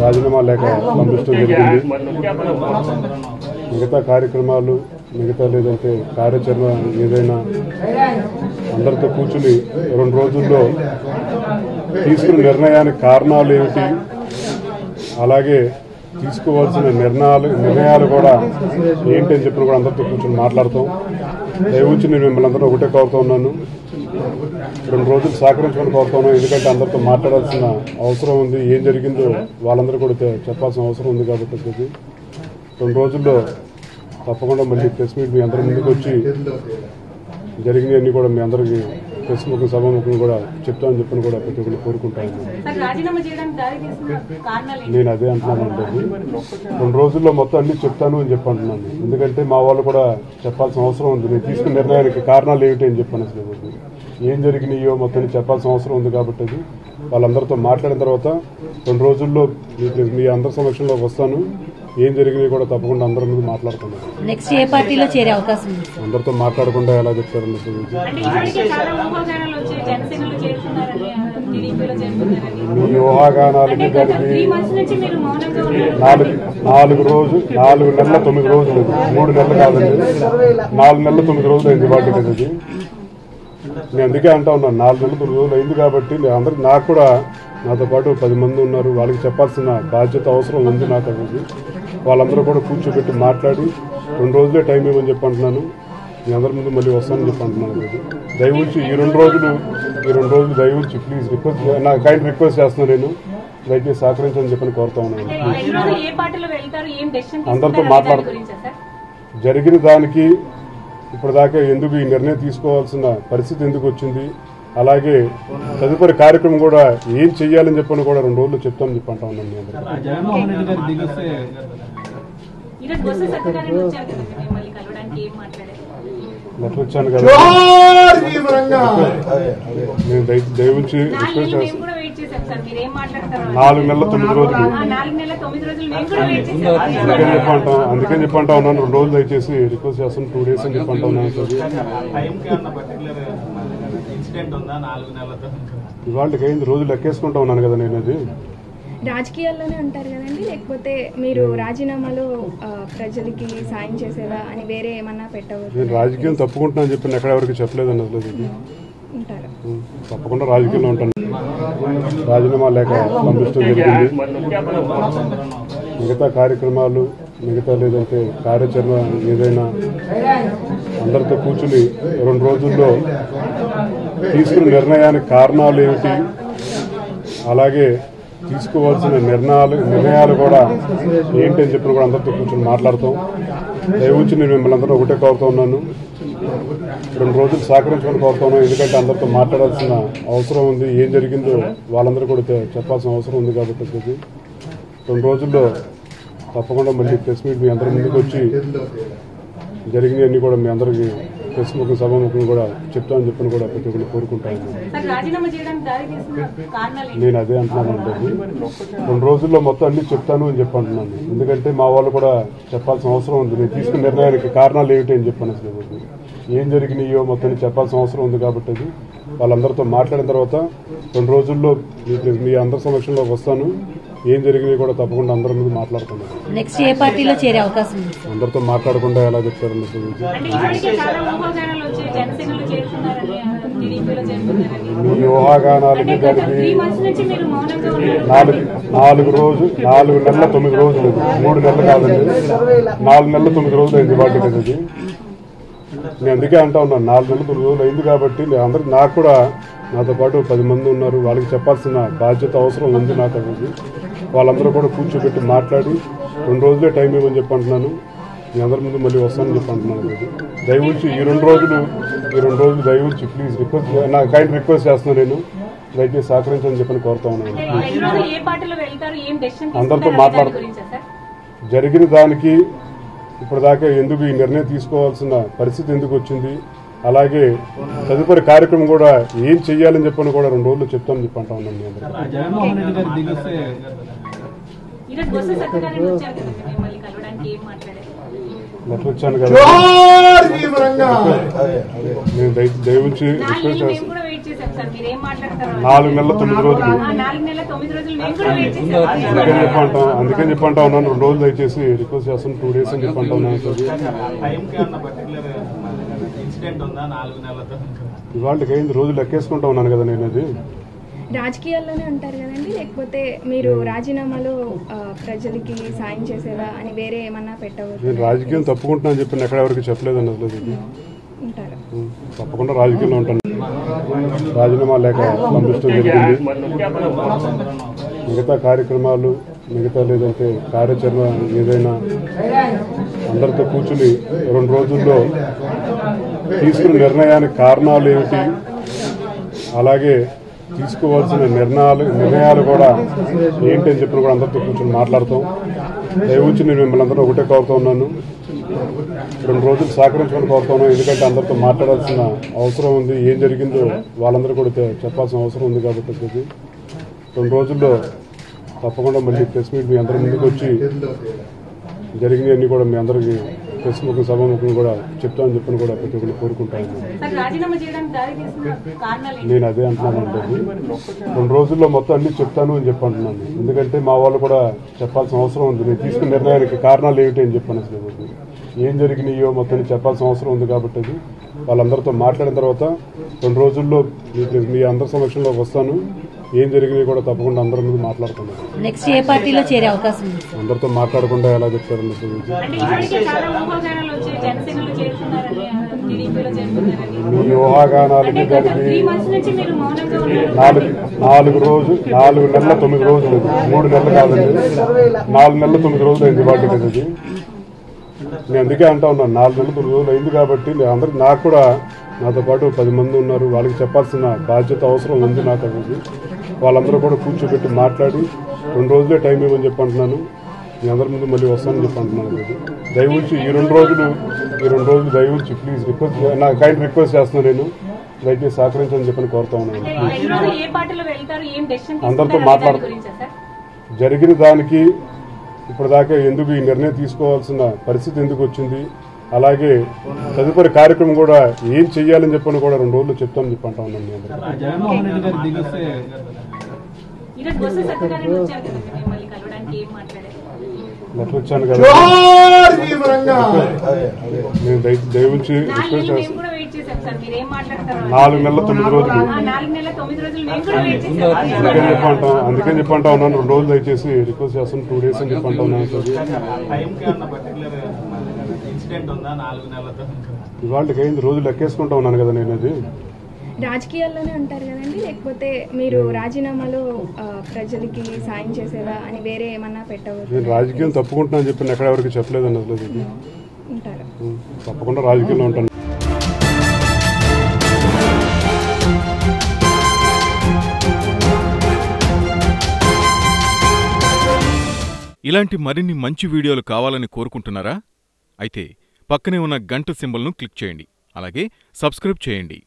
రాజీనామా లేఖ పంపించడం జరిగింది. మిగతా కార్యక్రమాలు లేదంటే కార్యాచరణ ఏదైనా అందరితో కూర్చుని 2 రోజుల్లో తీసుకున్న నిర్ణయానికి కారణాలు ఏమిటి, అలాగే తీసుకోవాల్సిన నిర్ణయాలు కూడా ఏంటని చెప్పి కూడా అందరితో కూర్చొని మాట్లాడతాం. దయవుంచి నేను మిమ్మల్ని అందరూ ఒకటే కోరుతా ఉన్నాను, 2 రోజులు సహకరించుకొని కోరుతా ఉన్నాను. ఎందుకంటే అందరితో మాట్లాడాల్సిన అవసరం ఉంది. ఏం జరిగిందో వాళ్ళందరూ కూడా చెప్పాల్సిన అవసరం ఉంది. కాబట్టి 2 రోజుల్లో తప్పకుండా మళ్ళీ ప్రెస్ మీట్ మీ అందరి ముందుకు వచ్చి జరిగినవన్నీ కూడా మీ అందరికీ ప్రెస్ ముఖం సభాముఖం కూడా చెప్తామని చెప్పని కూడా ప్రతి ఒక్కరు కోరుకుంటాను. నేను అదే అంటున్నాను అంటే 2 రోజుల్లో మొత్తం అన్ని చెప్తాను అని చెప్పి అంటున్నాను. ఎందుకంటే మా వాళ్ళు కూడా చెప్పాల్సిన అవసరం ఉంది. నేను తీసుకున్న నిర్ణయానికి కారణాలు ఏమిటి అని చెప్పాను. అసలు ఏం జరిగినాయో మొత్తం చెప్పాల్సిన అవసరం ఉంది. కాబట్టి వాళ్ళందరితో మాట్లాడిన తర్వాత 2 రోజుల్లో మీ అందరి సమక్షంలోకి వస్తాను. ఏం జరిగినాయి కూడా తప్పకుండా అందరి ముందు మాట్లాడుకున్నాను. నెక్స్ట్ ఏ పార్టీలో చేరే అవకాశం ఉంది? అందరితో మాట్లాడకుండా ఎలా చెప్తారని మీ ఊహాగానాలకి దానికి 4 నెలల 9 రోజులు, 3 నెలలు కాదండి, 4 నెలల 9 రోజులు అయింది వాటికి. అది నేను అందుకే అంటా ఉన్నాను, 4 నెలల 9 రోజులు అయింది. కాబట్టి అందరికి నాకు కూడా నాతో పాటు 10 మంది ఉన్నారు. వాళ్ళకి చెప్పాల్సిన బాధ్యత అవసరం ఉంది నాకు. అది వాళ్ళందరూ కూడా కూర్చోబెట్టి మాట్లాడి 2 రోజులే టైం ఇవ్వని చెప్పి అంటున్నాను. మీ అందరి ముందు మళ్ళీ వస్తానని చెప్పి అంటున్నాను. దయవుంచి ఈ 2 రోజులు దయవుంచి ప్లీజ్ రిక్వెస్ట్ చేస్తున్నాను. నేను దయచేసి సహకరించని చెప్పని కోరుతా ఉన్నాను. అందరితో జరిగిన దానికి ఇప్పటిదాకా ఎందుకు ఈ నిర్ణయం తీసుకోవాల్సిన పరిస్థితి ఎందుకు వచ్చింది, అలాగే తదుపరి కార్యక్రమం కూడా ఏం చెయ్యాలని చెప్పని కూడా 2 రోజులు చెప్తామని చెప్పి అంటా ఉన్నాను. మీ అందరికీ వచ్చాను కదా, నేను దయవుంచి రిక్వెస్ట్ చేస్తాను. 4 నెలల 9 రోజులు అందుకని చెప్పంటా ఉన్నాను. 2 రోజులు దయచేసి రిక్వెస్ట్ చేస్తాను. 2 డేస్ అని చెప్పంటా ఉన్నాను. ఇవాళకి 5 రోజులు లెక్కేసుకుంటా ఉన్నాను కదా నేను. అది రాజకీయాల్లోనే ఉంటారు కదండి, లేకపోతే మీరు రాజీనామాలో ప్రజలకి సాయం చేసేదా అని వేరే ఏమన్నా పెట్టవచ్చు? నేను రాజకీయం తప్పుకుంటున్నా అని చెప్పి ఎక్కడ ఎవరికి చెప్పలేదండి. అసలు ఉంటారు తప్పకుండా రాజకీయంలో ఉంటాను. రాజీనామా లేఖ పంపించడం జరిగింది. మిగతా కార్యక్రమాలు లేదంటే కార్యాచరణ ఏదైనా అందరితో కూర్చుని 2 రోజుల్లో తీసుకున్న నిర్ణయానికి కారణాలు ఏమిటి, అలాగే తీసుకోవాల్సిన నిర్ణయాలు కూడా ఏంటని చెప్పి కూడా అందరితో కూర్చొని మాట్లాడతాం. దయవుంచి నేను మిమ్మల్ని అందరూ ఒకటే కోరుతా ఉన్నాను, 2 రోజులు సహకరించుకొని కోరుతా ఉన్నాను. ఎందుకంటే అందరితో మాట్లాడాల్సిన అవసరం ఉంది. ఏం జరిగిందో వాళ్ళందరూ కూడా చెప్పాల్సిన అవసరం ఉంది. కాబట్టి 2 రోజుల్లో తప్పకుండా మళ్ళీ ప్రెస్ మీట్ మీ అందరి ముందుకు వచ్చి జరిగినవన్నీ కూడా మీ అందరికీ ప్రెస్ ముఖం సభాముఖం కూడా చెప్తామని చెప్పని కూడా ప్రతి ఒక్కరు కోరుకుంటాను. నేను అదే అంటున్నాను అంటే 2 రోజుల్లో మొత్తం అన్ని చెప్తాను అని చెప్పి అంటున్నాను. ఎందుకంటే మా వాళ్ళు కూడా చెప్పాల్సిన అవసరం ఉంది. నేను తీసుకున్న నిర్ణయానికి కారణాలు ఏమిటి అని చెప్పాను. అసలు ఏం జరిగినాయో మొత్తం చెప్పాల్సిన అవసరం ఉంది. కాబట్టి వాళ్ళందరితో మాట్లాడిన తర్వాత 2 రోజుల్లో మీ అందరి సమక్షంలోకి వస్తాను. ఏం జరిగినాయి కూడా తప్పకుండా అందరి ముందు మాట్లాడుకున్నాను. నెక్స్ట్ ఏ పార్టీలో చేరే అవకాశం ఉంది? అందరితో మాట్లాడకుండా ఎలా చెప్తారని మీ ఊహాగానాలకి దానికి 4 నెలల 9 రోజులు, 3 నెలలు కాదండి, 4 నెలల 9 రోజులు అయింది వాటికి. అది నేను అందుకే అంటా ఉన్నాను, 4 నెలల 9 రోజులు అయింది. కాబట్టి నాకు కూడా నాతో పాటు 10 మంది ఉన్నారు. వాళ్ళకి చెప్పాల్సిన బాధ్యత అవసరం ఉంది నాకు. అది వాళ్ళందరూ కూడా కూర్చోబెట్టి మాట్లాడి 2 రోజులే టైం ఇవ్వని చెప్పి అంటున్నాను. మీ అందరి ముందు మళ్ళీ వస్తానని చెప్పి అంటున్నాను. దయవుంచి ఈ 2 రోజులు దయవుంచి ప్లీజ్ రిక్వెస్ట్ చేస్తున్నాను. నేను దయచేసి సహకరించని చెప్పని కోరుతా ఉన్నాను. అందరితో జరిగిన దానికి ఇప్పటిదాకా ఎందుకు ఈ నిర్ణయం తీసుకోవాల్సిన పరిస్థితి ఎందుకు వచ్చింది, అలాగే తదుపరి కార్యక్రమం కూడా ఏం చెయ్యాలని చెప్పని కూడా 2 రోజులు చెప్తామని చెప్పి అంటా ఉన్నాను. మీ అందరికీ వచ్చాను కదా, నేను దయవుంచి రిక్వెస్ట్ చేస్తాను. సార్ మీరేం మాట్లాడతారు 4 నెలల 9 రోజులు 4 నెలల 9 రోజులు మేము కూడా వెయిట్ చేసాం అందుకని చెప్పంటా ఉన్నాను 2 రోజులు దయచేసి రిక్వెస్ట్ చేస్తాను 2 days అని చెప్పంటా ఉన్నాను ఇవాళకి 5 రోజులు లెక్కేసుకుంటా ఉన్నాను కదా నేను అది రాజకీయాల్లోనే ఉంటారు కదండి, లేకపోతే మీరు రాజీనామాలో ప్రజలకి సాయం చేసేలా అని వేరే ఏమన్నా పెట్టవచ్చు? నేను రాజకీయం తప్పుకుంటున్నా అని చెప్పి ఎక్కడ ఎవరికి చెప్పలేదండి అసలు ఇది. ఉంటారా? తప్పకుండా రాజకీయంలో ఉంటాను. రాజీనామా లేఖ పంపించడం జరిగింది. మిగతా కార్యక్రమాలు లేదంటే కార్యాచరణ ఏదైనా అందరితో కూర్చుని 2 రోజుల్లో తీసుకున్న నిర్ణయానికి కారణాలు ఏమిటి, అలాగే తీసుకోవాల్సిన నిర్ణయాలు కూడా ఏంటి అని చెప్పిన కూడా అందరితో కూర్చొని మాట్లాడతాం. దయవుంచి నేను మిమ్మల్ని అందరూ ఒకటే కోరుతూ ఉన్నాను, 2 రోజులు సహకరించుకొని కోరుతాను. ఎందుకంటే అందరితో మాట్లాడాల్సిన అవసరం ఉంది, ఏం జరిగిందో వాళ్ళందరూ కూడా చెప్పాల్సిన అవసరం ఉంది. కాబట్టి 2 రోజుల్లో తప్పకుండా మళ్ళీ ప్రెస్ మీట్ మీ అందరి ముందుకు వచ్చి జరిగినవన్నీ కూడా మీ అందరికీ ప్రెస్ ముఖం సభాముఖం కూడా చెప్తామని చెప్పని కూడా ప్రతి ఒక్కరు కోరుకుంటాను. నేను అదే అంటున్నాను, 2 రోజుల్లో మొత్తం అన్ని చెప్తాను అని చెప్పి అంటున్నాను. ఎందుకంటే మా వాళ్ళు కూడా చెప్పాల్సిన అవసరం ఉంది, నేను తీసుకున్న నిర్ణయానికి కారణాలు ఏమిటి అని చెప్పాను. అసలు ఏం జరిగినాయో మొత్తాన్ని చెప్పాల్సిన అవసరం ఉంది. కాబట్టి అది వాళ్ళందరితో మాట్లాడిన తర్వాత 2 రోజుల్లో మీ అందరి సమక్షంలోకి వస్తాను. ఏం జరిగినాయి కూడా తప్పకుండా అందరి ముందు మాట్లాడుకున్నాను. నెక్స్ట్ ఏ పార్టీలో చేరే అవకాశం ఉంది? అందరితో మాట్లాడకుండా ఎలా చెప్తారని మీ ఊహాగానాలకి దానికి 4 నెలల 9 రోజులు, 3 నెలలు కాదండి, 4 నెలల 9 రోజులు అయింది వాటికి. అది నేను అందుకే అంటా ఉన్నాను, 4 నెలల 9 రోజులు అయింది. కాబట్టి అందరికి నాకు కూడా నాతో పాటు 10 మంది ఉన్నారు, వాళ్ళకి చెప్పాల్సిన బాధ్యత అవసరం ఉంది నాకు. అనేది వాళ్ళందరూ కూడా కూర్చోబెట్టి మాట్లాడి 2 రోజులే టైం ఇవ్వని చెప్పి అంటున్నాను. మీ అందరి ముందు మళ్ళీ వస్తానని చెప్పి అంటున్నాను. దయవుంచి ఈ 2 రోజులు దయవుంచి ప్లీజ్ నా కైండ్ రిక్వెస్ట్ చేస్తున్నాను. నేను దయచేసి సహకరించని చెప్పని కోరుతా ఉన్నాను. అందరితో జరిగిన దానికి ఇప్పటిదాకా ఎందుకు ఈ నిర్ణయం తీసుకోవాల్సిన పరిస్థితి ఎందుకు వచ్చింది, అలాగే తదుపరి కార్యక్రమం కూడా ఏం చెయ్యాలని చెప్పని కూడా 2 రోజులు చెప్తామని చెప్పి అంటా ఉన్నాను. లెటర్ వచ్చాను కదా, నేను దయవుంచి రిక్వెస్ట్ చేస్తాను. 4 నెలల 9 రోజులు అందుకని చెప్పంటా ఉన్నాను. 2 రోజులు దయచేసి రిక్వెస్ట్ చేస్తాను, 2 days అని చెప్పంటా ఉన్నాను. ఇవాళకి 5 రోజులు లెక్కేసుకుంటా ఉన్నాను కదా నేను అది రాజకీయాల్లోనే ఉంటారు కదండి, లేకపోతే మీరు రాజీనామాలో ప్రజలకి సాయం చేసేలా అని వేరే ఏమన్నా పెట్టవచ్చు? నేను రాజకీయం తప్పుకుంటున్నా అని చెప్పి ఎక్కడ ఎవరికి చెప్పలేదండి అసలు ఇది. ఉంటారా? తప్పకుండా రాజకీయంలో ఉంటాను. ఇలాంటి మరిన్ని మంచి వీడియోలు కావాలని కోరుకుంటున్నారా? అయితే పక్కనే ఉన్న గంట సింబల్ను క్లిక్ చేయండి. అలాగే సబ్స్క్రైబ్ చేయండి.